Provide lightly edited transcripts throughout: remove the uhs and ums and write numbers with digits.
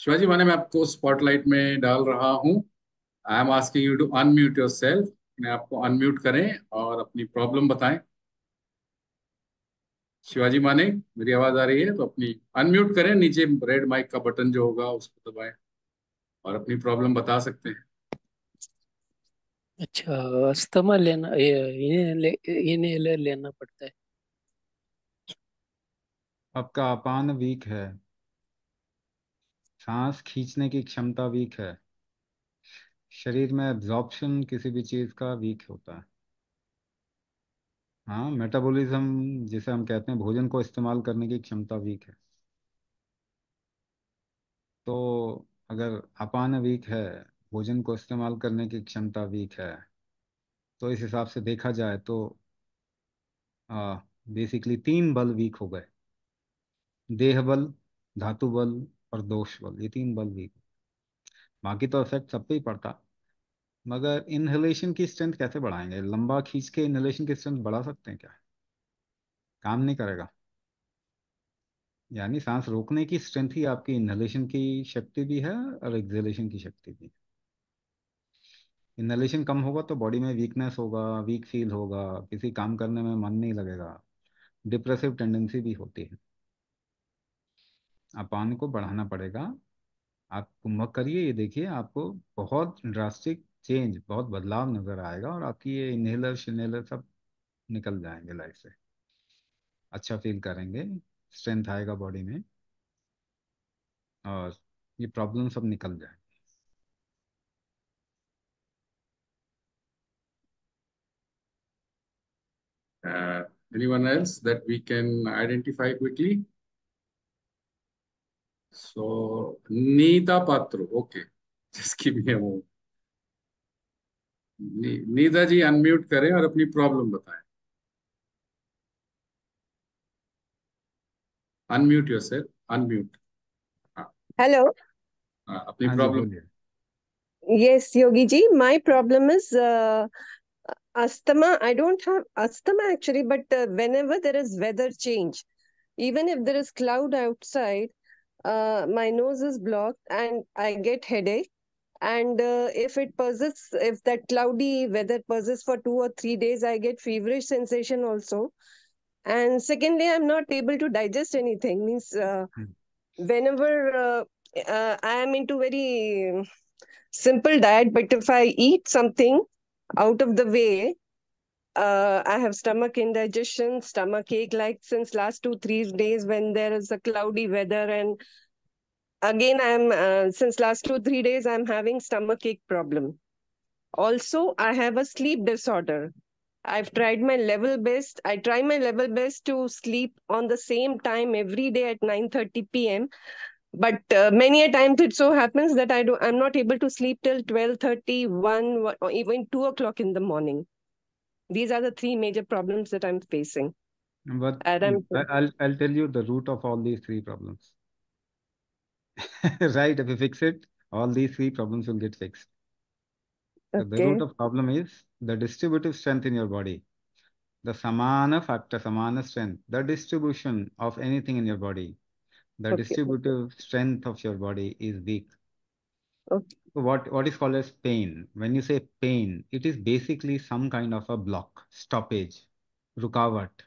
शिवाजी माने मैं आपको स्पॉटलाइट में डाल रहा हूँ। I am asking you to unmute yourself. मैं आपको अनम्यूट करें और अपनी प्रॉब्लम बताएं। शिवाजी माने, मेरी आवाज आ रही है तो अपनी अनम्यूट करें, नीचे रेड माइक का बटन जो होगा उसको दबाएं और अपनी प्रॉब्लम बता सकते हैं। अच्छा। अस्थमा लेना इन्हेलर लेना पड़ता है। आपका अपान वीक है। सांस खींचने की क्षमता वीक है। शरीर में एब्जॉर्प्शन किसी भी चीज का वीक होता है। हाँ, मेटाबॉलिज्म जिसे हम कहते हैं, भोजन को इस्तेमाल करने की क्षमता वीक है। तो अगर अपान वीक है, भोजन को इस्तेमाल करने की क्षमता वीक है, तो इस हिसाब से देखा जाए तो बेसिकली तीन बल वीक हो गए। देह बल, धातु बल और दोष बल, ये तीन बल वीक। बाकी तो इफेक्ट सब पे ही पड़ता। मगर इनहेलेशन की स्ट्रेंथ कैसे बढ़ाएंगे? लंबा खींच के इनहेलेशन की स्ट्रेंथ बढ़ा सकते हैं क्या? काम नहीं करेगा। यानी सांस रोकने की स्ट्रेंथ ही आपकी इनहेलेशन की शक्ति भी है और एक्सहेलेशन की शक्ति भी। इनहेलेशन कम होगा तो बॉडी में वीकनेस होगा, वीक फील होगा, किसी काम करने में मन नहीं लगेगा, डिप्रेसिव टेंडेंसी भी होती है। अपान को बढ़ाना पड़ेगा। आप कुंभक करिए, ये देखिए आपको बहुत ड्रास्टिक चेंज, बहुत बदलाव नजर आएगा और आपकी ये इनहेलर शिनहेलर सब निकल जाएंगे लाइफ से। अच्छा फील करेंगे, स्ट्रेंथ आएगा बॉडी में और ये प्रॉब्लम सब निकल जाए। Anyone else that we can identify quickly? So Neeta Patra, okay, जिसकी भी है वो। नीता जी अनम्यूट करें और अपनी प्रॉब्लम बताएं। Unmute yourself, unmute. हाँ, Hello. हाँ, अपनी हाँ जी, प्रॉब्लम। बोलिए। Yes, Yogi ji. My problem is asthma. I don't have asthma actually, but whenever there is weather change, even if there is cloud outside, my nose is blocked and I get headache. And if it persists, if that cloudy weather persists for 2 or 3 days, I get feverish sensation also. And secondly, I'm not able to digest anything. Means hmm. whenever I am into very simple diet, but if I eat something out of the way, I have stomach indigestion, stomach ache like since last 2 3 days when there is a cloudy weather, and again I'm since last 2 3 days I'm having stomach ache problem. Also, I have a sleep disorder. I've tried my level best. I try my level best to sleep on the same time every day at 9:30 p.m. But many a times it so happens that I'm not able to sleep till 12:30, 1, or even 2 o'clock in the morning. These are the three major problems that I'm facing. But And I'm I'll tell you the root of all these three problems. Right? If you fix it, all these three problems will get fixed. So the root okay. of problem is the distributive strength in your body. The samana factor, samana strength, the distribution of anything in your body, the Okay. distributive strength of your body is weak. Okay. So what is called as pain? When you say pain, it is basically some kind of a block, stoppage, रुकावट।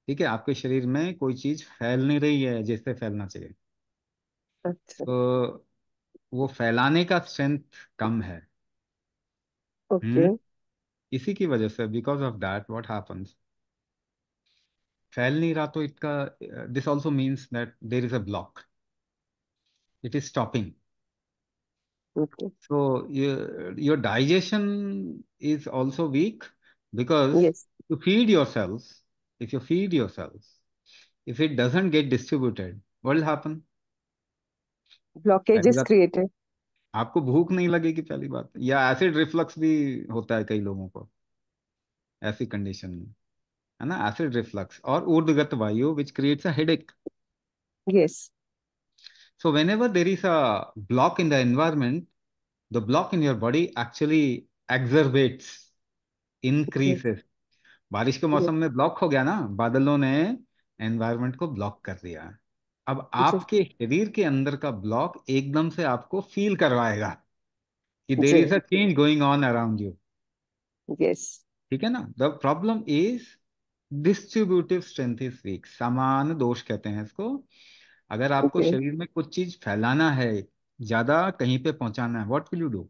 ठीक है, आपके शरीर में कोई चीज फैल नहीं रही है जैसे फैलना चाहिए। अच्छा. तो वो फैलाने का स्ट्रेंथ कम है। हम्म। Okay. इसी की वजह से, because of that what happens, फैल नहीं रहा तो इसका, this also means that there is a block, it is stopping. Okay. So your digestion is also weak because Yes. you feed yourself. If you feed yourself, if it doesn't get distributed, what will happen? Blockage पहली is बात, created. आपको भूख नहीं लगेगी पहली बात, या acid reflux भी होता है कई लोगों को ऐसी कंडीशन में, है ना? एसिड रिफ्लक्स और ऊर्ध्वगत वायु which creates a headache. Yes. So whenever there is a block in the environment, the block in your body actually exacerbates, Okay. increases. बारिश के Yes. मौसम में ब्लॉक हो गया ना, बादलों ने एनवायरनमेंट को ब्लॉक कर दिया, अब जी आपके शरीर के अंदर का ब्लॉक एकदम से आपको फील करवाएगा कि देर जी is a change going on around you. Yes ठीक है ना। The problem is distributive strength is weak, समान दोष कहते हैं इसको। अगर आपको ओके शरीर में कुछ चीज फैलाना है, ज्यादा कहीं पे पहुंचाना है, what will you do?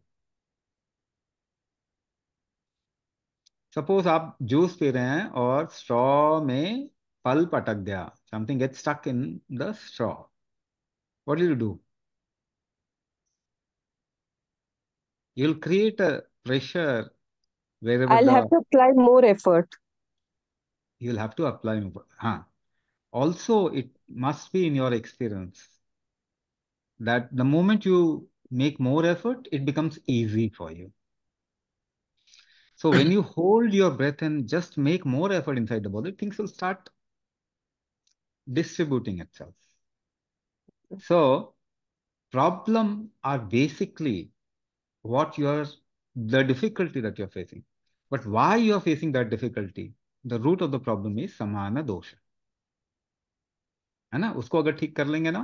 Suppose आप जूस पी रहे हैं और स्ट्रॉ में पल्प अटक गया, something get stuck in the straw, what will you do? You will create a pressure wherever I'll the have to apply more effort. you'll have to apply. हाँ, also it must be in your experience that the moment you make more effort, it becomes easy for you. So when you hold your breath and just make more effort inside the body, things will start distributing itself. So problem are basically what you're the difficulty that you're facing. But why you're facing that difficulty? The root of the problem is samana dosha. है ना, उसको अगर ठीक कर लेंगे ना,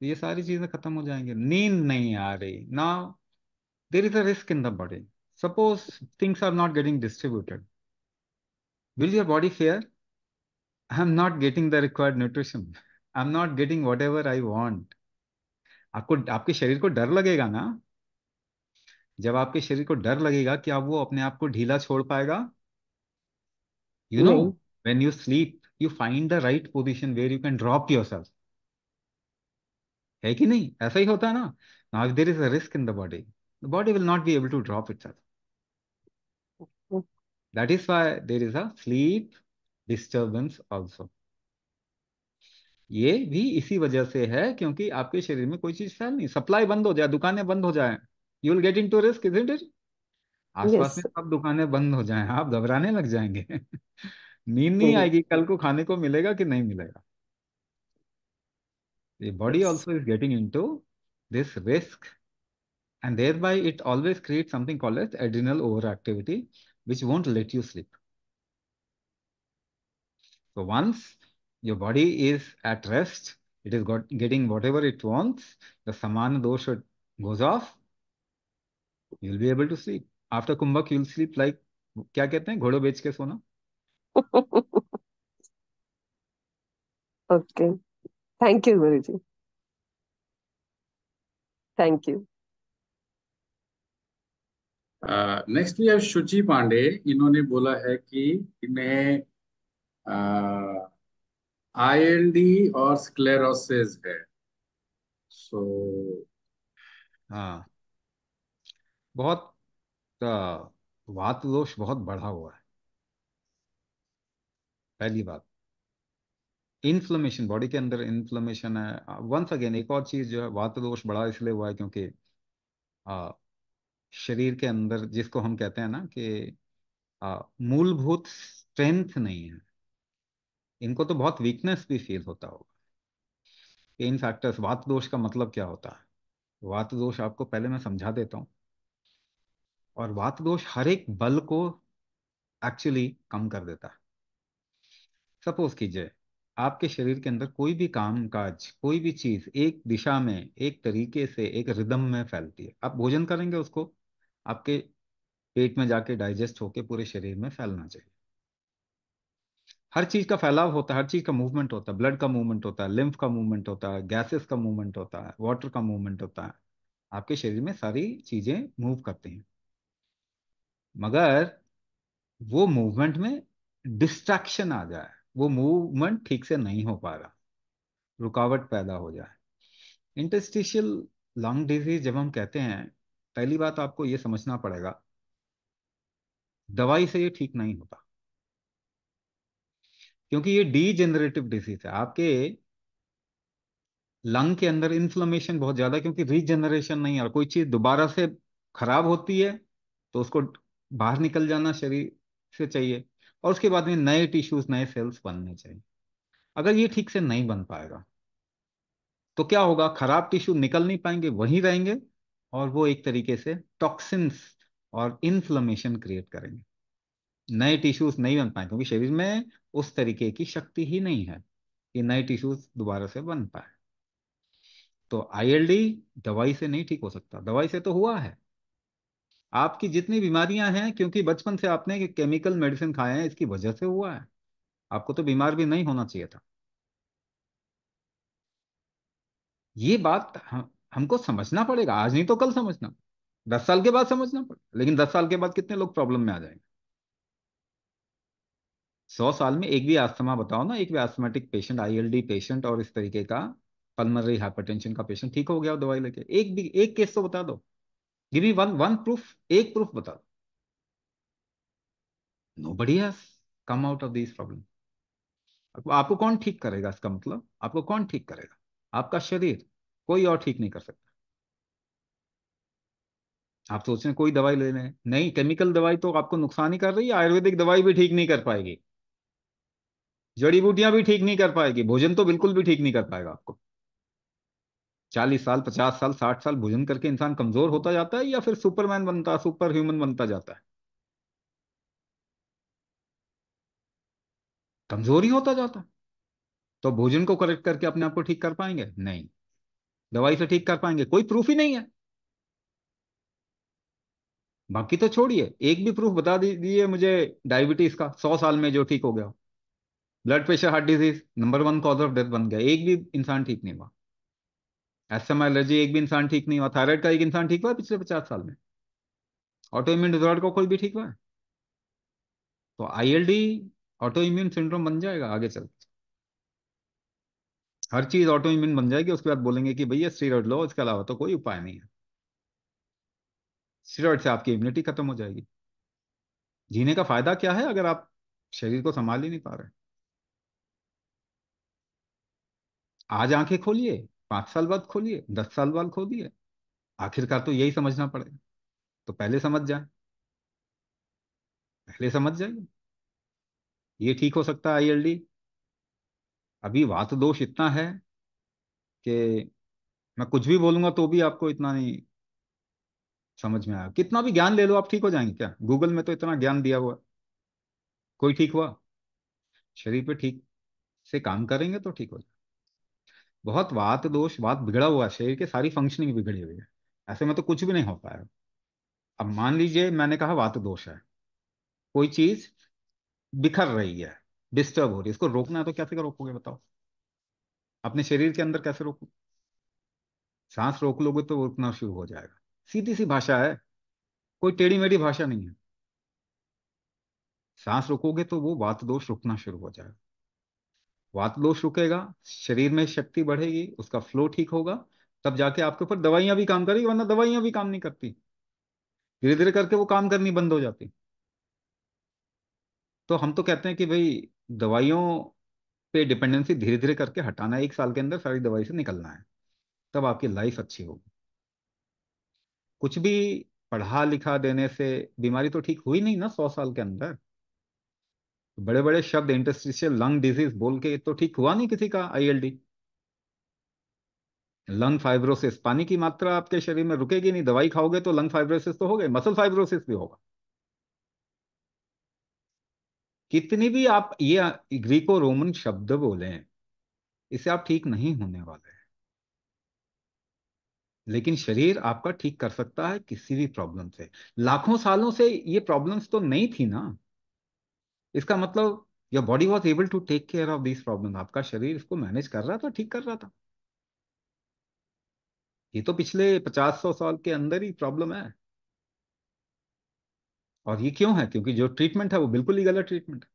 तो ये सारी चीजें खत्म हो जाएंगी। नींद नहीं आ रही ना, there is a risk in the body. Suppose things are not getting distributed, will your body fare? I am not getting the required nutrition, I am not getting whatever I want. आपको आपके शरीर को डर लगेगा ना। जब आपके शरीर को डर लगेगा, क्या वो अपने आप को ढीला छोड़ पाएगा? यू नो, नहीं when you sleep you find the right position where you can drop your, है कि नहीं? ऐसा ही होता है ना। Now if there is a risk in the body will not be able to drop itself. That is why there is a sleep disturbance also. ये भी इसी वजह से है, क्योंकि आपके शरीर में कोई चीज फैल नहीं, सप्लाई बंद हो जाए, दुकानें बंद हो जाए, you will get into risk, isn't it? आसपास में यस सब दुकानें बंद हो जाएं, आप घबराने लग जाएंगे। नींद नहीं आएगी, कल को खाने को मिलेगा कि नहीं मिलेगा। The body yes also is getting into this risk, and thereby it always creates something called as adrenal overactivity, which won't let you sleep. So once your body is at rest, it is getting whatever it wants, the samana dosha goes off, you will be able to sleep. After kumbhak, you will sleep like, क्या कहते हैं, घोड़े बेच के सोना। Okay thank you Guruji thank you next we have Shuchi Pandey. इन्होंने बोला है कि इन्हें आईएलडी और स्क्लेरोसिस है। सो हाँ, बहुत वात दोष बहुत बढ़ा हुआ है, पहली बात। इन्फ्लेमेशन, बॉडी के अंदर इन्फ्लेमेशन है। वंस अगेन एक और चीज जो है, वात दोष बढ़ा इसलिए हुआ है क्योंकि आ, शरीर के अंदर जिसको हम कहते हैं ना कि मूलभूत स्ट्रेंथ नहीं है, इनको तो बहुत वीकनेस भी फील होता होगा। इन फैक्टर्स, वात दोष का मतलब क्या होता है? वात दोष आपको पहले मैं समझा देता हूँ। और वात दोष हर एक बल को एक्चुअली कम कर देता है। सपोज कीजिए, आपके शरीर के अंदर कोई भी काम काज, कोई भी चीज एक दिशा में, एक तरीके से, एक रिदम में फैलती है। आप भोजन करेंगे, उसको आपके पेट में जाके डाइजेस्ट होके पूरे शरीर में फैलना चाहिए। हर चीज का फैलाव होता है, हर चीज का मूवमेंट होता है, ब्लड का मूवमेंट होता है, लिम्फ का मूवमेंट होता है, गैसेस का मूवमेंट होता है, वाटर का मूवमेंट होता है। आपके शरीर में सारी चीजें मूव करती हैं। मगर वो मूवमेंट में डिस्ट्रैक्शन आ जाए, वो मूवमेंट ठीक से नहीं हो पा रहा, रुकावट पैदा हो जाए। इंटरस्टिशियल लंग डिजीज जब हम कहते हैं, पहली बात आपको ये समझना पड़ेगा, दवाई से ये ठीक नहीं होता, क्योंकि ये डीजेनरेटिव डिजीज है। आपके लंग के अंदर इन्फ्लेमेशन बहुत ज्यादा, क्योंकि रीजनरेशन नहीं है, और कोई चीज दोबारा से खराब होती है तो उसको बाहर निकल जाना शरीर से चाहिए, और उसके बाद में नए टिश्यूज, नए सेल्स बनने चाहिए। अगर ये ठीक से नहीं बन पाएगा तो क्या होगा? खराब टिश्यू निकल नहीं पाएंगे, वहीं रहेंगे, और वो एक तरीके से टॉक्सिन्स और इन्फ्लेमेशन क्रिएट करेंगे। नए टिश्यूज नहीं बन पाए, क्योंकि शरीर में उस तरीके की शक्ति ही नहीं है कि नए टिश्यूज दोबारा से बन पाए। तो आईएलडी दवाई से नहीं ठीक हो सकता, दवाई से तो हुआ है। आपकी जितनी बीमारियां हैं, क्योंकि बचपन से आपने केमिकल मेडिसिन खाए हैं, इसकी वजह से हुआ है। आपको तो बीमार भी नहीं होना चाहिए था। ये बात हमको समझना पड़ेगा, आज नहीं तो कल समझना, 10 साल के बाद समझना पड़ेगा। लेकिन 10 साल के बाद कितने लोग प्रॉब्लम में आ जाएंगे? 100 साल में एक भी अस्थमा बताओ ना, एक भी अस्थमेटिक पेशेंट, आईएलडी पेशेंट और इस तरीके का पल्मोनरी हाइपरटेंशन का पेशेंट ठीक हो गया हो दवाई लेके? एक भी एक केस तो बता दो। Give me one one proof, एक प्रूफ बता दो। Nobody has come out of this problem. आपको कौन ठीक करेगा? इसका मतलब आपको कौन ठीक करेगा? आपका शरीर, कोई और ठीक नहीं कर सकता। आप सोच रहे हैं कोई दवाई ले लें, नहीं, केमिकल दवाई तो आपको नुकसान ही कर रही है। आयुर्वेदिक दवाई भी ठीक नहीं कर पाएगी, जड़ी बूटियां भी ठीक नहीं कर पाएगी, भोजन तो बिल्कुल भी ठीक नहीं कर पाएगा आपको। 40 साल, 50 साल, 60 साल भोजन करके इंसान कमजोर होता जाता है, या फिर सुपरमैन बनता, सुपर ह्यूमन बनता जाता है? कमजोर ही होता जाता है। तो भोजन को करेक्ट करके अपने आप को ठीक कर पाएंगे? नहीं। दवाई से ठीक कर पाएंगे? कोई प्रूफ ही नहीं है। बाकी तो छोड़िए, एक भी प्रूफ बता दीजिए मुझे डायबिटीज का 100 साल में जो ठीक हो गया। Blood pressure, heart disease number 1 cause of death बन गया, एक भी इंसान ठीक नहीं हुआ। एस्थमा एलर्जी एक भी इंसान ठीक नहीं हुआ। थायराइड का एक इंसान ठीक हुआ है पिछले 50 साल में? ऑटो इम्यून डिसऑर्डर को कोई भी ठीक हुआ है? तो आईएलडी ऑटो इम्यून सिंड्रोम बन जाएगा आगे चल के। हर चीज ऑटो इम्यून बन जाएगी, उसके बाद बोलेंगे कि भैया स्टीरॉइड लो, इसके अलावा तो कोई उपाय नहीं है। स्टीरॉइड से आपकी इम्यूनिटी खत्म हो जाएगी। जीने का फायदा क्या है अगर आप शरीर को संभाल ही नहीं पा रहे? आज आंखें खोलिए, 5 साल बाद खोलिए, 10 साल बाद खोलिए, आखिरकार तो यही समझना पड़ेगा। तो पहले समझ जाए, पहले समझ जाइए, ये ठीक हो सकता है आईएलडी। अभी वात दोष इतना है कि मैं कुछ भी बोलूंगा तो भी आपको इतना नहीं समझ में आया। कितना भी ज्ञान ले लो आप ठीक हो जाएंगे क्या? गूगल में तो इतना ज्ञान दिया हुआ है। कोई ठीक हुआ? शरीर पे ठीक से काम करेंगे तो ठीक हो जाए। बहुत वात दोष, वात बिगड़ा हुआ है, शरीर के सारी फंक्शनिंग बिगड़ी हुई है। ऐसे में तो कुछ भी नहीं हो पाया। अब मान लीजिए मैंने कहा वात दोष है, कोई चीज बिखर रही है, डिस्टर्ब हो रही है, इसको रोकना है तो कैसे रोकोगे बताओ? अपने शरीर के अंदर कैसे रोको? सांस रोक लोगे तो वो रुकना शुरू हो जाएगा। सीधी सी भाषा है, कोई टेढ़ी मेढ़ी भाषा नहीं है। सांस रोकोगे तो वो वात दोष रुकना शुरू हो जाएगा। वात दोष रुकेगा, शरीर में शक्ति बढ़ेगी, उसका फ्लो ठीक होगा, तब जाके आपके ऊपर दवाइयां भी काम करेगी, वरना दवाइयां भी काम नहीं करती। धीरे धीरे करके वो काम करनी बंद हो जाती। तो हम तो कहते हैं कि भाई दवाइयों पे डिपेंडेंसी धीरे धीरे करके हटाना है, 1 साल के अंदर सारी दवाई से निकलना है, तब आपकी लाइफ अच्छी होगी। कुछ भी पढ़ा लिखा देने से बीमारी तो ठीक हुई नहीं ना 100 साल के अंदर। बड़े बड़े शब्द इंटरस्टिशियल लंग डिजीज बोल के तो ठीक हुआ नहीं किसी का आईएलडी। लंग फाइब्रोसिस, पानी की मात्रा आपके शरीर में रुकेगी नहीं, दवाई खाओगे तो लंग फाइब्रोसिस तो हो गए, मसल फाइब्रोसिस भी होगा। कितनी भी आप ये ग्रीको रोमन शब्द बोले, इससे आप ठीक नहीं होने वाले हैं। लेकिन शरीर आपका ठीक कर सकता है किसी भी प्रॉब्लम से। लाखों सालों से ये प्रॉब्लम्स तो नहीं थी ना। इसका मतलब your body was able to take care of this problem. आपका शरीर इसको मैनेज कर रहा था, ठीक कर रहा था। ये तो पिछले 50-100 साल के अंदर ही प्रॉब्लम है। और ये क्यों है? क्योंकि जो ट्रीटमेंट है वो बिल्कुल ही गलत ट्रीटमेंट है।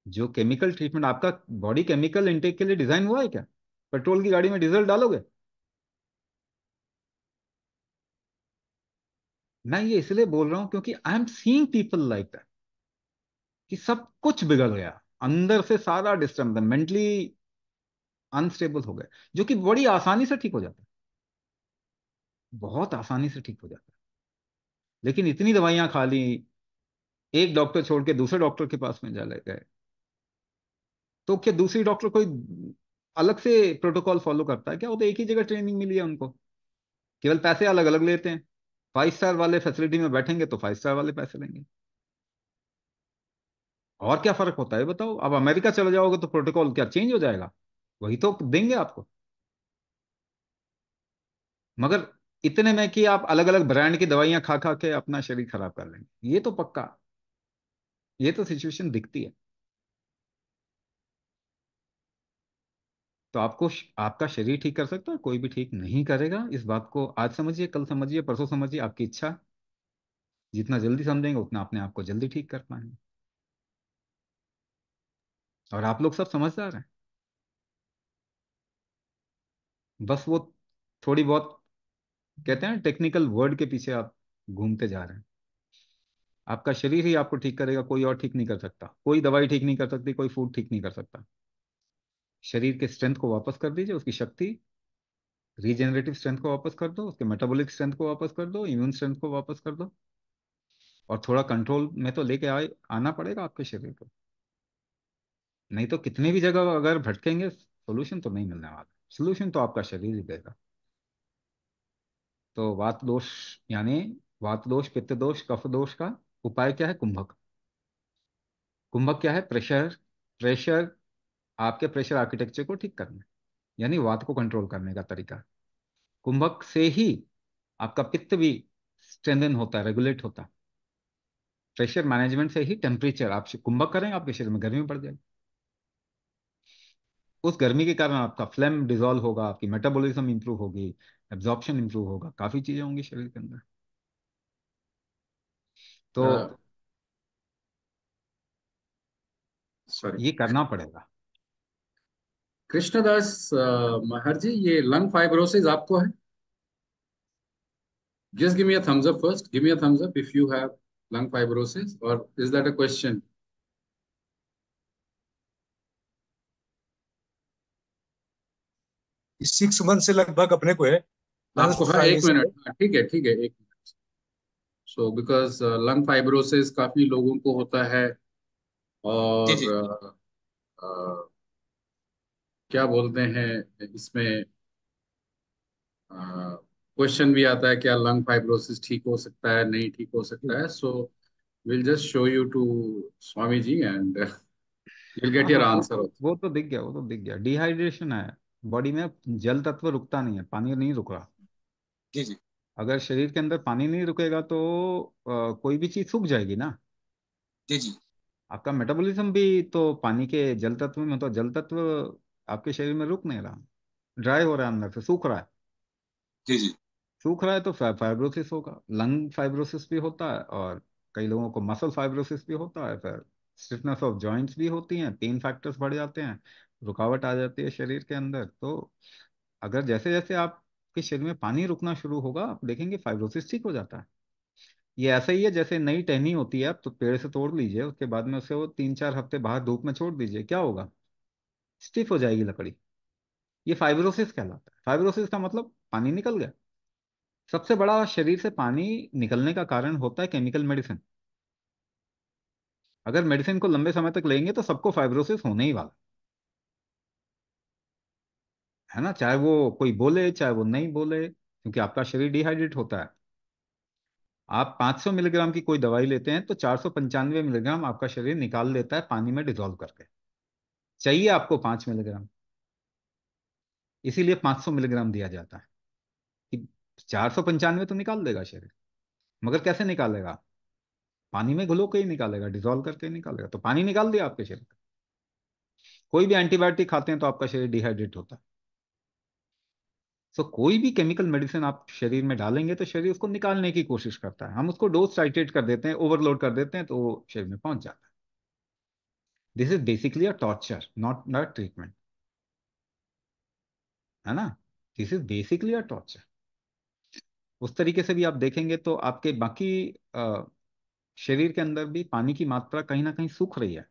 जो केमिकल ट्रीटमेंट, आपका बॉडी केमिकल इंटेक के लिए डिजाइन हुआ है क्या? पेट्रोल की गाड़ी में डीजल डालोगे? मैं ये इसलिए बोल रहा हूं क्योंकि I am seeing people like that, कि सब कुछ बिगड़ गया, अंदर से सारा डिस्टर्ब, मेंटली अनस्टेबल हो गए, जो कि बड़ी आसानी से ठीक हो जाता है, बहुत आसानी से ठीक हो जाता है। लेकिन इतनी दवाइयां खा ली, एक डॉक्टर छोड़ के दूसरे डॉक्टर के पास में चले गए, तो क्या दूसरी डॉक्टर कोई अलग से प्रोटोकॉल फॉलो करता है क्या? वो तो एक ही जगह ट्रेनिंग मिली है उनको, केवल पैसे अलग अलग लेते हैं। 5 स्टार वाले फैसिलिटी में बैठेंगे तो 5 स्टार वाले पैसे लेंगे। और क्या फर्क होता है बताओ? अब अमेरिका चले जाओगे तो प्रोटोकॉल क्या चेंज हो जाएगा? वही तो देंगे आपको। मगर इतने में कि आप अलग अलग ब्रांड की दवाइयां खा खा के अपना शरीर खराब कर लेंगे, ये तो पक्का, ये तो सिचुएशन दिखती है। तो आपका शरीर ठीक कर सकता है, कोई भी ठीक नहीं करेगा। इस बात को आज समझिए, कल समझिए, परसों समझिए, आपकी इच्छा। जितना जल्दी समझेंगे उतना अपने आप को जल्दी ठीक कर पाएंगे। और आप लोग सब समझदार हैं, बस वो थोड़ी बहुत, कहते हैं टेक्निकल वर्ड के पीछे आप घूमते जा रहे हैं। आपका शरीर ही आपको ठीक करेगा, कोई और ठीक नहीं कर सकता, कोई दवाई ठीक नहीं कर सकती, कोई फूड ठीक नहीं कर सकता। शरीर के स्ट्रेंथ को वापस कर दीजिए, उसकी शक्ति, रीजेनरेटिव स्ट्रेंथ को वापस कर दो, उसके मेटाबॉलिक स्ट्रेंथ को वापस कर दो, इम्यून स्ट्रेंथ को वापस कर दो। और थोड़ा कंट्रोल में तो लेके आना पड़ेगा आपके शरीर को। नहीं तो कितने भी जगह अगर भटकेंगे, सोल्यूशन तो नहीं मिलने वाला। सोल्यूशन तो आपका शरीर ही देगा। तो वात दोष, यानी वात दोष, पित्त दोष, कफ दोष का उपाय क्या है? कुंभक। कुंभक क्या है? प्रेशर। प्रेशर, आपके प्रेशर आर्किटेक्चर को ठीक करना, यानी वात को कंट्रोल करने का तरीका। कुंभक से ही आपका पित्त भी स्ट्रेंथन होता है, रेगुलेट होता है। प्रेशर मैनेजमेंट से ही टेम्परेचर, आप कुंभक करेंगे आपके शरीर में गर्मी बढ़ जाएगी। उस गर्मी के कारण आपका फ्लेम डिजोल्व होगा, आपकी मेटाबॉलिज्म इंप्रूव होगी, एब्जॉर्प्शन इंप्रूव होगा, काफी चीजें होंगी शरीर के अंदर। तो सॉरी, ये करना पड़ेगा। कृष्णदास महर जी, ये लंग फाइब्रोसिस आपको है? Just give me a thumbs up first, give me a thumbs up if you have lung fibrosis, or is that a question? 6 month से लगभग अपने को है, आपको? लंग्स हाँ, एक फाइब्रेशन है। मिनट, हाँ ठीक है ठीक है, एक minute. So because lung fibrosis काफी लोगों को होता है, जी और जी। क्या बोलते हैं इसमें, क्वेश्चन भी आता है क्या लंग फाइब्रोसिस ठीक हो सकता है, नहीं ठीक हो सकता है? So will just show you to Swami ji and you'll get हाँ your तो वो answer तो also. वो तो दिख गया, वो तो दिख गया, डिहाइड्रेशन है। बॉडी में जल तत्व रुकता नहीं है, पानी नहीं रुक रहा। जी जी। अगर शरीर के अंदर पानी नहीं रुकेगा तो कोई भी चीज सूख जाएगी ना। जी जी। आपका मेटाबॉलिज्म भी तो पानी के जल तत्व में, तो जल तत्व आपके शरीर में रुक नहीं रहा, ड्राई हो रहा है, अंदर से सूख रहा है। जी जी। सूख रहा है तो फाइब्रोसिस होगा, लंग फाइब्रोसिस भी होता है, और कई लोगों को मसल फाइब्रोसिस भी होता है, फिर स्टिफनेस ऑफ जॉइंट्स भी होती हैं, पेन फैक्टर्स बढ़ जाते हैं, रुकावट आ जाती है शरीर के अंदर। तो अगर जैसे जैसे आपके शरीर में पानी रुकना शुरू होगा, आप देखेंगे फाइब्रोसिस ठीक हो जाता है। ये ऐसा ही है जैसे नई टहनी होती है, आप तो पेड़ से तोड़ लीजिए, उसके बाद में उसे वो 3-4 हफ्ते बाहर धूप में छोड़ दीजिए, क्या होगा? स्टिफ हो जाएगी लकड़ी। ये फाइब्रोसिस कहलाता है। फाइब्रोसिस का मतलब पानी निकल गया। सबसे बड़ा शरीर से पानी निकलने का कारण होता है केमिकल मेडिसिन। अगर मेडिसिन को लंबे समय तक लेंगे तो सबको फाइब्रोसिस होने ही वाला है ना, चाहे वो कोई बोले चाहे वो नहीं बोले, क्योंकि आपका शरीर डिहाइड्रेट होता है। आप 500 मिलीग्राम की कोई दवाई लेते हैं तो 495 मिलीग्राम आपका शरीर निकाल लेता है पानी में डिजोल्व करके। चाहिए आपको 5 मिलीग्राम, इसीलिए 500 मिलीग्राम दिया जाता है कि 495 तो निकाल देगा शरीर। मगर कैसे निकालेगा? पानी में घुलो के ही निकालेगा, डिजोल्व करके ही निकालेगा। तो पानी निकाल दिया आपके शरीर का। कोई भी एंटीबायोटिक खाते हैं तो आपका शरीर डिहाइड्रेट होता है। सो कोई भी केमिकल मेडिसिन आप शरीर में डालेंगे तो शरीर उसको निकालने की कोशिश करता है। हम उसको डोज टाइट्रेट कर देते हैं, ओवरलोड कर देते हैं, तो वो शरीर में पहुंच जाता है। This is basically a torture, not a treatment, है ना। This is basically a torture. उस तरीके से भी आप देखेंगे तो आपके बाकी अ, शरीर के अंदर भी पानी की मात्रा कहीं ना कहीं सूख रही है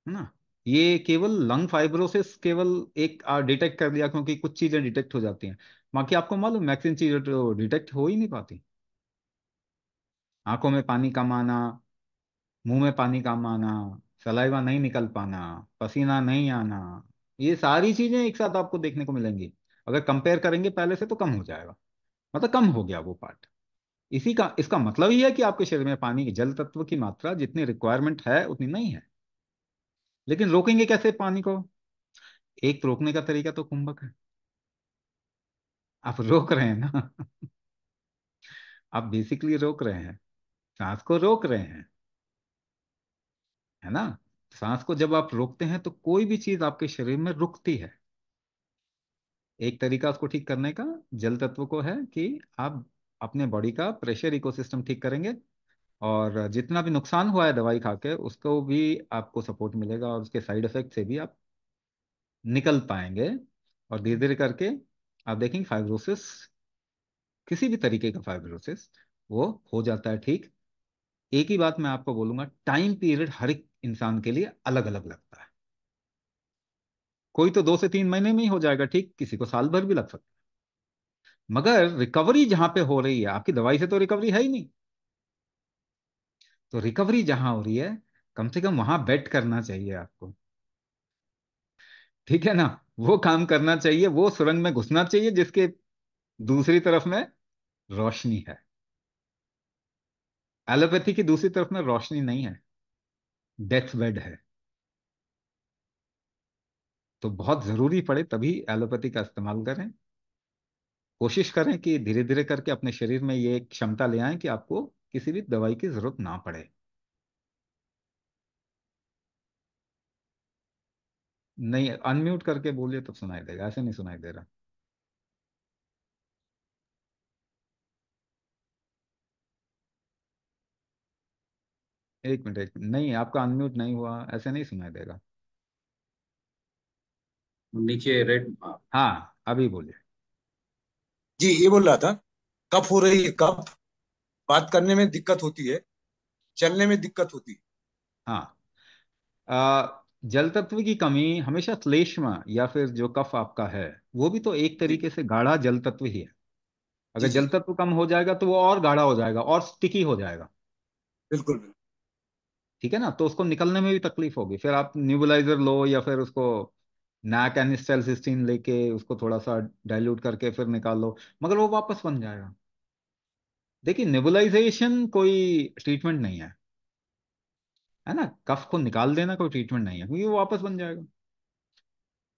ना। ये केवल लंग फाइब्रोसिस केवल एक डिटेक्ट कर दिया क्योंकि कुछ चीजें डिटेक्ट हो जाती हैं। बाकी आपको मालूम मैक्सिमम चीजें तो डिटेक्ट हो ही नहीं पाती। आंखों में पानी कम आना, मुंह में पानी कम आना, सलाइवा नहीं निकल पाना, पसीना नहीं आना, ये सारी चीजें एक साथ आपको देखने को मिलेंगी। अगर कंपेयर करेंगे पहले से तो कम हो जाएगा, मतलब कम हो गया वो पार्ट। इसी का इसका मतलब ही है कि आपके शरीर में पानी के जल तत्व की मात्रा जितनी रिक्वायरमेंट है उतनी नहीं है। लेकिन रोकेंगे कैसे पानी को? एक रोकने का तरीका तो कुंभक है। आप रोक रहे हैं ना। आप बेसिकली रोक रहे हैं, सांस को रोक रहे हैं, है ना। सांस को जब आप रोकते हैं तो कोई भी चीज आपके शरीर में रुकती है। एक तरीका उसको ठीक करने का जल तत्व को है कि आप अपने बॉडी का प्रेशर इकोसिस्टम ठीक करेंगे, और जितना भी नुकसान हुआ है दवाई खा के उसको भी आपको सपोर्ट मिलेगा, और उसके साइड इफेक्ट से भी आप निकल पाएंगे। और धीरे धीरे करके आप देखेंगे फाइब्रोसिस, किसी भी तरीके का फाइब्रोसिस, वो हो जाता है ठीक। एक ही बात मैं आपको बोलूंगा, टाइम पीरियड हर एक इंसान के लिए अलग अलग लगता है। कोई तो 2 से 3 महीने में ही हो जाएगा ठीक, किसी को साल भर भी लग सकता है। मगर रिकवरी जहां पे हो रही है, आपकी दवाई से तो रिकवरी है ही नहीं। तो रिकवरी जहां हो रही है, कम से कम वहां बेट करना चाहिए आपको, ठीक है ना। वो काम करना चाहिए, वो सुरंग में घुसना चाहिए जिसके दूसरी तरफ में रोशनी है। एलोपैथी की दूसरी तरफ में रोशनी नहीं है, डेथ बेड है। तो बहुत जरूरी पड़े तभी एलोपैथी का इस्तेमाल करें। कोशिश करें कि धीरे धीरे करके अपने शरीर में ये क्षमता ले आएं कि आपको किसी भी दवाई की जरूरत ना पड़े। नहीं, अनम्यूट करके बोलिए तब सुनाई देगा, ऐसे नहीं सुनाई दे रहा। एक मिनट, एक मिनट, नहीं आपका अनम्यूट नहीं हुआ, ऐसे नहीं सुनाई देगा। नीचे रेड। हाँ अभी बोलिए। जी, ये बोल रहा था, कफ हो रही है, कफ। बात करने में दिक्कत होती है, चलने में दिक्कत होती है। हाँ, जल तत्व की कमी हमेशा श्लेष्मा या फिर जो कफ आपका है, वो भी तो एक जी तरीके से गाढ़ा जल तत्व ही है। जी अगर जी। जल तत्व कम हो जाएगा तो वो और गाढ़ा हो जाएगा और स्टिकी हो जाएगा। बिल्कुल बिल्कुल। ठीक है ना, तो उसको निकलने में भी तकलीफ होगी। फिर आप न्यूबुलाइजर लो या फिर उसको नैक एनिस्टेलसिस्टीन लेके उसको थोड़ा सा डाइल्यूट करके फिर निकाल लो, मगर वो वापस बन जाएगा। देखिए, नेबुलाइजेशन कोई ट्रीटमेंट नहीं है ना। कफ को निकाल देना कोई ट्रीटमेंट नहीं है, क्योंकि वो वापस बन जाएगा।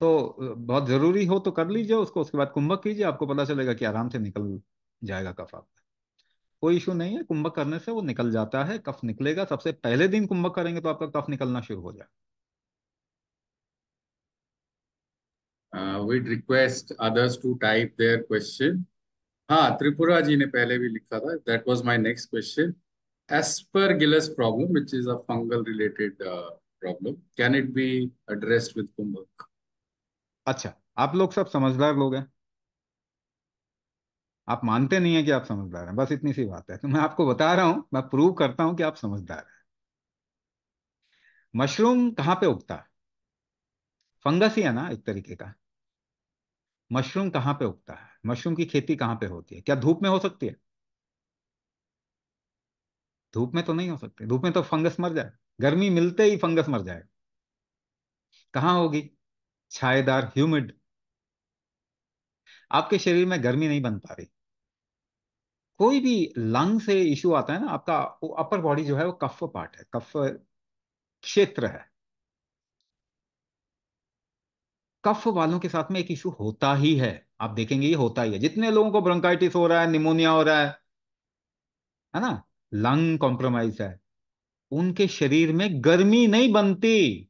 तो बहुत जरूरी हो तो कर लीजिए उसको, उसके बाद कुंभक कीजिए, आपको पता चलेगा कि आराम से निकल जाएगा कफ आपका। कोई इशू नहीं है, कुंभक करने से वो निकल जाता है, कफ निकलेगा। सबसे पहले दिन कुंभक करेंगे तो आपका कफ निकलना शुरू हो जाएगा। we'd request others to type their question. हाँ, त्रिपुरा जी ने पहले भी लिखा था. That was my next question. Aspergillus problem, which is a fungal related problem, can it be addressed with kumbhak? अच्छा, आप लोग सब समझदार लोग हैं। आप मानते नहीं है कि आप समझदार हैं, बस इतनी सी बात है। तो मैं आपको बता रहा हूं, मैं प्रूव करता हूं कि आप समझदार हैं। मशरूम कहाँ पे उगता है? फंगस ही है ना एक तरीके का। मशरूम कहाँ पे उगता है? मशरूम की खेती कहाँ पे होती है? क्या धूप में हो सकती है? धूप में तो नहीं हो सकती, धूप में तो फंगस मर जाए। गर्मी मिलते ही फंगस मर जाए। कहाँ होगी? छायेदार, ह्यूमिड। आपके शरीर में गर्मी नहीं बन पा रही। कोई भी लंग से इश्यू आता है ना आपका, अपर बॉडी जो है वो कफ पार्ट है, कफ क्षेत्र है। कफ वालों के साथ में एक इशू होता ही है। आप देखेंगे ये होता ही है, जितने लोगों को ब्रोंकाइटिस हो रहा है, निमोनिया हो रहा है ना, लंग कॉम्प्रोमाइज है, उनके शरीर में गर्मी नहीं बनती।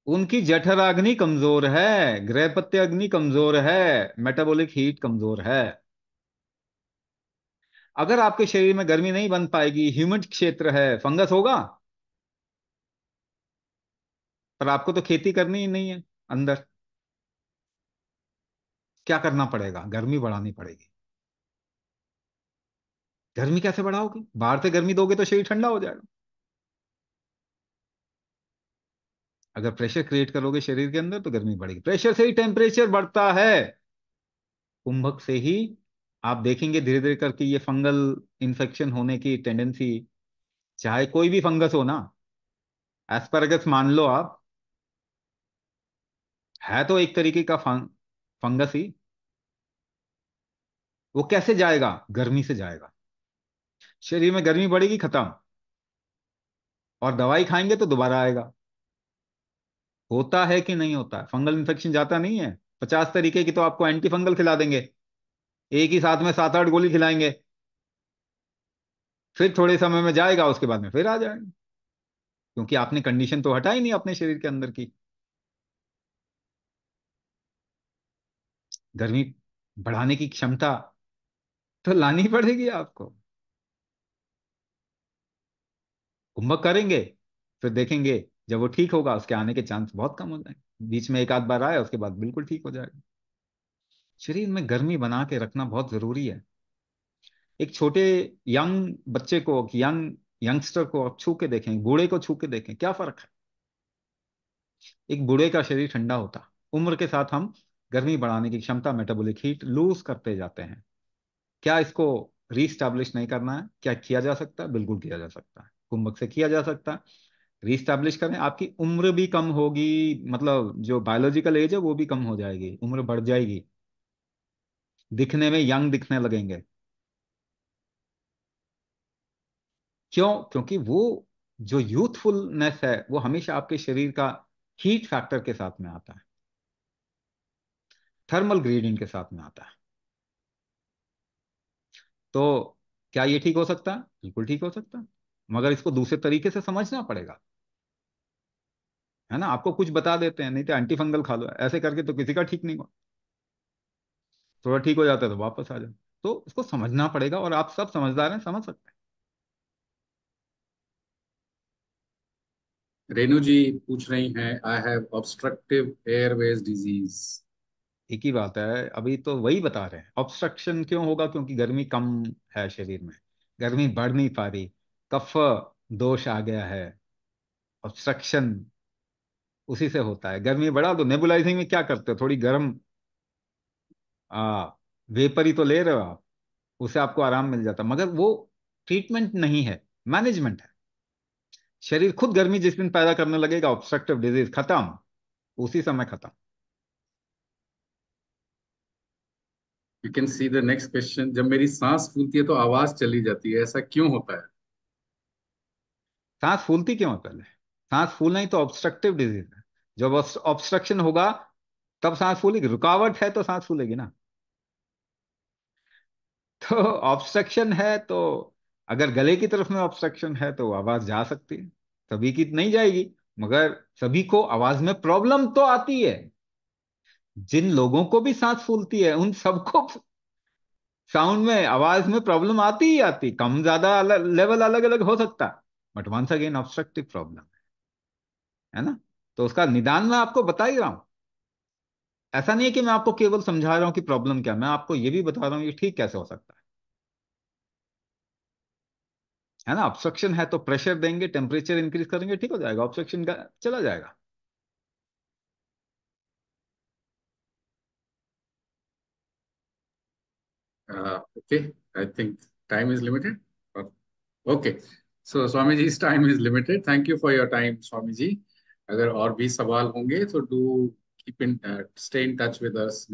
उनकी जठराग्नि कमजोर है, गृहपत्य अग्नि कमजोर है, मेटाबॉलिक हीट कमजोर है। अगर आपके शरीर में गर्मी नहीं बन पाएगी, ह्यूमिड क्षेत्र है, फंगस होगा। पर आपको तो खेती करनी ही नहीं है अंदर। क्या करना पड़ेगा? गर्मी बढ़ानी पड़ेगी। गर्मी कैसे बढ़ाओगे? बाहर से गर्मी दोगे तो शरीर ठंडा हो जाएगा। अगर प्रेशर क्रिएट करोगे शरीर के अंदर तो गर्मी बढ़ेगी, प्रेशर से ही टेम्परेचर बढ़ता है। कुंभक से ही आप देखेंगे धीरे धीरे करके ये फंगल इन्फेक्शन होने की टेंडेंसी, चाहे कोई भी फंगस हो ना, एस्परगस मान लो आप, है तो एक तरीके का फंगस ही। वो कैसे जाएगा? गर्मी से जाएगा। शरीर में गर्मी बढ़ेगी, खत्म। और दवाई खाएंगे तो दोबारा आएगा। होता है कि नहीं होता है? फंगल इन्फेक्शन जाता नहीं है? 50 तरीके की तो आपको एंटी फंगल खिला देंगे, एक ही साथ में 7-8 गोली खिलाएंगे, फिर थोड़े समय में जाएगा, उसके बाद में फिर आ जाएगा, क्योंकि आपने कंडीशन तो हटाई नहीं अपने शरीर के अंदर की। गर्मी बढ़ाने की क्षमता तो लानी पड़ेगी आपको। कुंभक करेंगे, फिर देखेंगे जब वो ठीक होगा उसके आने के चांस बहुत कम हो जाएंगे। बीच में एक आध बार आया, उसके बाद बिल्कुल ठीक हो जाएगा। शरीर में गर्मी बना के रखना बहुत जरूरी है। एक छोटे यंग बच्चे को, यंगस्टर को आप छू के देखें, बूढ़े को छू के देखें, क्या फर्क है? एक बूढ़े का शरीर ठंडा होता, उम्र के साथ हम गर्मी बढ़ाने की क्षमता, मेटाबॉलिक हीट लूज करते जाते हैं। क्या इसको रीस्टैब्लिश नहीं करना है? क्या किया जा सकता है? बिल्कुल किया जा सकता है, कुंभक से किया जा सकता है। रीस्टैब्लिश करें, आपकी उम्र भी कम होगी, मतलब जो बायोलॉजिकल एज है वो भी कम हो जाएगी, उम्र बढ़ जाएगी, दिखने में यंग दिखने लगेंगे। क्यों? क्योंकि वो जो यूथफुलनेस है वो हमेशा आपके शरीर का हीट फैक्टर के साथ में आता है, थर्मल ग्रेडियंट के साथ में आता है। तो क्या ये ठीक हो सकता है? बिल्कुल ठीक हो सकता है, मगर इसको दूसरे तरीके से समझना पड़ेगा, है ना? आपको कुछ बता देते हैं, नहीं तो एंटी फंगल खा लो, ऐसे करके तो किसी का ठीक नहीं हुआ। थोड़ा ठीक हो जाता है तो वापस आ जाए। तो इसको समझना पड़ेगा, और आप सब समझदार हैं, समझ सकते हैं। रेणु जी पूछ रही हैं, I have obstructive Airways disease. एक ही बात है, अभी तो वही बता रहे हैं। ऑब्स्ट्रक्शन क्यों होगा? क्योंकि गर्मी कम है शरीर में, गर्मी बढ़ नहीं पा रही, कफ दोष आ गया है। ऑब्स्ट्रक्शन उसी से होता है। गर्मी बढ़ा दो, नेबुलाइजिंग में क्या करते हो, थोड़ी गर्म आ वेपर ही तो ले रहे हो आप, उससे आपको आराम मिल जाता, मगर वो ट्रीटमेंट नहीं है, मैनेजमेंट है। शरीर खुद गर्मी जिस दिन पैदा करने लगेगा, ऑब्स्ट्रक्टिव डिजीज खत्म, उसी समय खत्म। You can see the next question. जब मेरी सांस फूलती है तो आवाज चली जाती है, ऐसा क्यों होता है? सांस फूलती क्यों है? पहले सांस फूलना ही तो ऑब्स्ट्रक्टिव डिजीज है। जब ऑब्स्ट्रक्शन होगा तब सांस फूलेगी, रुकावट है तो सांस फूलेगी ना। तो ऑब्स्ट्रक्शन है तो, अगर गले की तरफ में ऑब्स्ट्रक्शन है तो आवाज जा सकती है, सभी की नहीं जाएगी, मगर सभी को आवाज में प्रॉब्लम तो आती है। जिन लोगों को भी सांस फूलती है उन सबको साउंड में, आवाज में प्रॉब्लम आती ही आती, कम ज्यादा लेवल अलग अलग हो सकता है, but once again obstructive problem है ना। तो उसका निदान मैं आपको बता ही रहा हूं। ऐसा नहीं है कि मैं आपको केवल समझा रहा हूं कि प्रॉब्लम क्या, मैं आपको ये भी बता रहा हूं ये ठीक कैसे हो सकता है ना। ऑब्स्ट्रक्शन है तो प्रेशर देंगे, टेम्परेचर इंक्रीज करेंगे, ठीक हो जाएगा, ऑब्स्ट्रक्शन का चला जाएगा। Okay, I think time is limited. Okay, so Swami ji, time is limited. Thank you for your time Swami ji. अगर और भी सवाल होंगे तो do keep in stay in touch with us.